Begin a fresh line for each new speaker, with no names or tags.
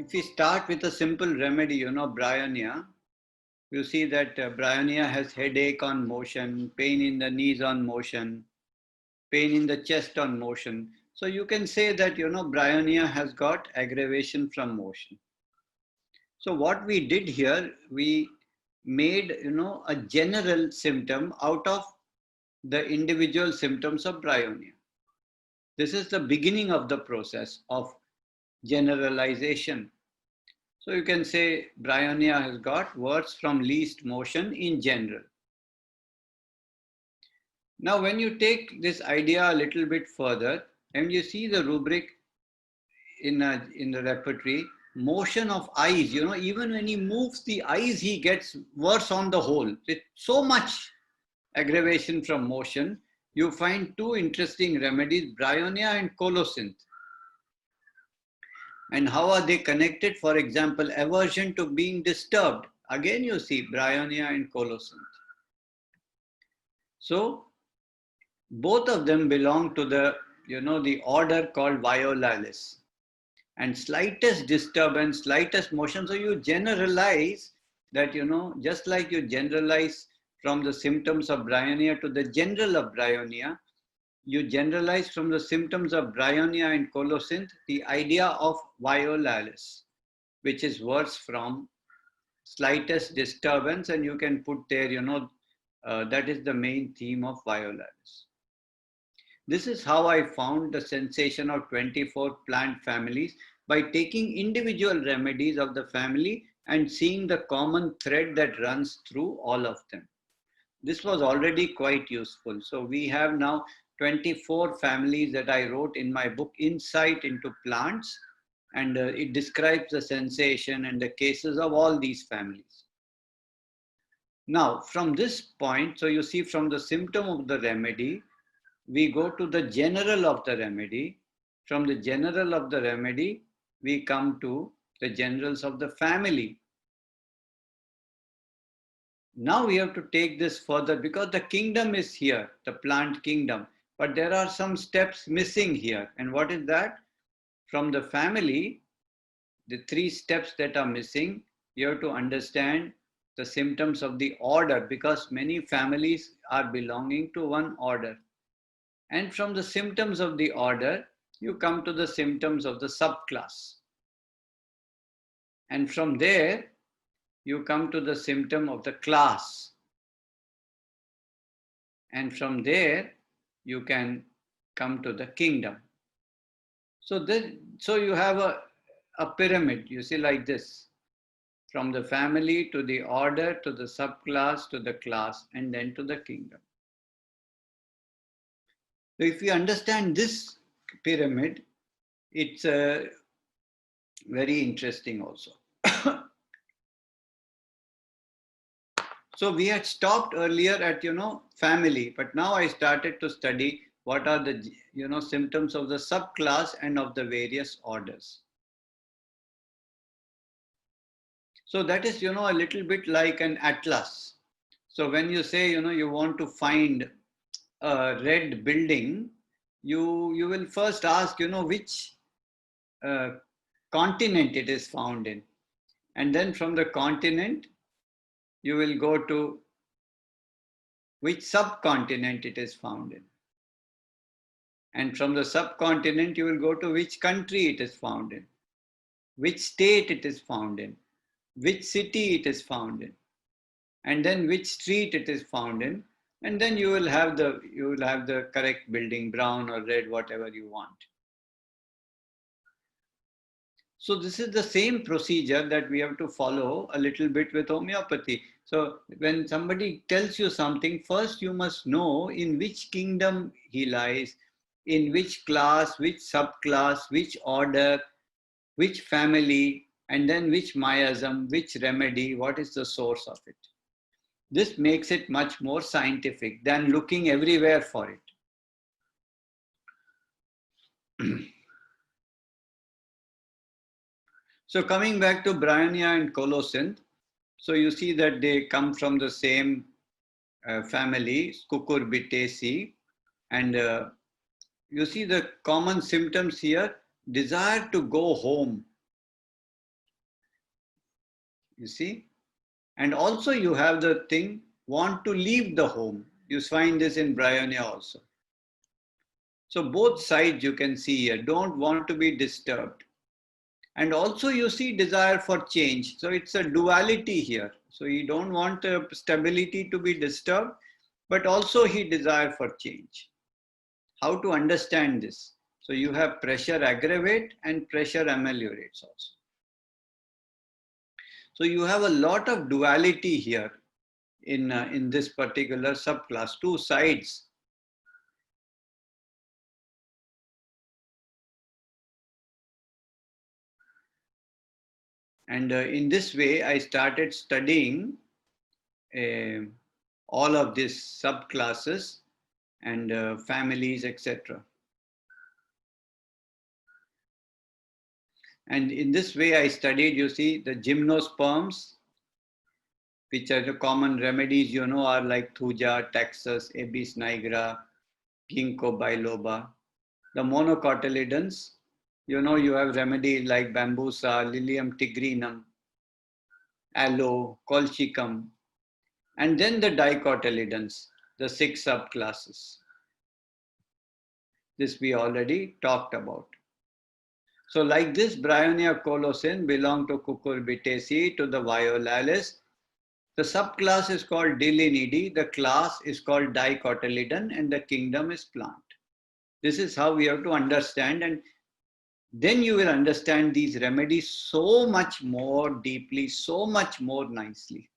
If we start with a simple remedy, bryonia, you see that bryonia has headache on motion, pain in the knees on motion, pain in the chest on motion. So you can say that, bryonia has got aggravation from motion. So what we did here, we made, a general symptom out of the individual symptoms of bryonia. This is the beginning of the process of generalization. So you can say bryonia has got worse from least motion in general. Now, when you take this idea a little bit further, and you see the rubric in the repertory, motion of eyes, even when he moves the eyes, he gets worse on the whole. With so much aggravation from motion, you find two interesting remedies, bryonia and colocynth. And how are they connected? For example, aversion to being disturbed. Again, you see bryonia and colocynth. So, both of them belong to the, the order called Violalis. And slightest disturbance, slightest motion. So you generalize that, just like you generalize from the symptoms of bryonia to the general of bryonia, you generalize from the symptoms of bryonia and colocynth the idea of violalis, which is worse from slightest disturbance, and you can put there, that is the main theme of violalis. This is how I found the sensation of 24 plant families by taking individual remedies of the family and seeing the common thread that runs through all of them. This was already quite useful. So we have now 24 families that I wrote in my book, Insight into Plants, and it describes the sensation and the cases of all these families. Now, from this point, so you see from the symptom of the remedy, we go to the general of the remedy. From the general of the remedy, we come to the generals of the family. Now we have to take this further because the kingdom is here, the plant kingdom, but there are some steps missing here. And what is that? From the family, the 3 steps that are missing, you have to understand the symptoms of the order because many families are belonging to one order. And from the symptoms of the order, you come to the symptoms of the subclass. And from there, you come to the symptom of the class. And from there, you can come to the kingdom. So you have a pyramid, you see, like this. From the family to the order, to the subclass, to the class, and then to the kingdom. So if you understand this pyramid, it's very interesting also. So we had stopped earlier at, family, but now I started to study what are the, symptoms of the subclass and of the various orders. So that is, a little bit like an atlas. So when you say, you want to find a red building, you will first ask, which continent it is found in. And then from the continent, you will go to which subcontinent it is found in. And from the subcontinent, you will go to which country it is found in, which state it is found in, which city it is found in, and then which street it is found in. And then you will have the correct building, brown or red, whatever you want. So this is the same procedure that we have to follow a little bit with homeopathy. So when somebody tells you something, first you must know in which kingdom he lies, in which class, which subclass, which order, which family, and then which miasm, which remedy, what is the source of it. This makes it much more scientific than looking everywhere for it. So coming back to bryonia and colocynth, so you see that they come from the same family, Cucurbitaceae, and you see the common symptoms here, desire to go home. You see? And also you have the thing, want to leave the home. You find this in Bryonia also. So both sides you can see here, don't want to be disturbed. And also you see desire for change. So it's a duality here. So you don't want stability to be disturbed, but also he desire for change. How to understand this? So you have pressure aggravate and pressure ameliorates also. So you have a lot of duality here in this particular subclass, two sides. And in this way, I started studying all of these subclasses and families, etc. And in this way, I studied, you see, the gymnosperms, which are the common remedies, you know, are like Thuja, Taxus, Abies nigra, Ginkgo biloba. The monocotyledons, you know, you have remedies like Bambusa, Lilium tigrinum, Aloe, Colchicum, and then the dicotyledons, the 6 subclasses. This we already talked about. So like this, Bryonia colocin belong to Cucurbitaceae, to the Violaris. The subclass is called Dilinidae, the class is called Dicotyledon, and the kingdom is plant. This is how we have to understand, and then you will understand these remedies so much more deeply, so much more nicely.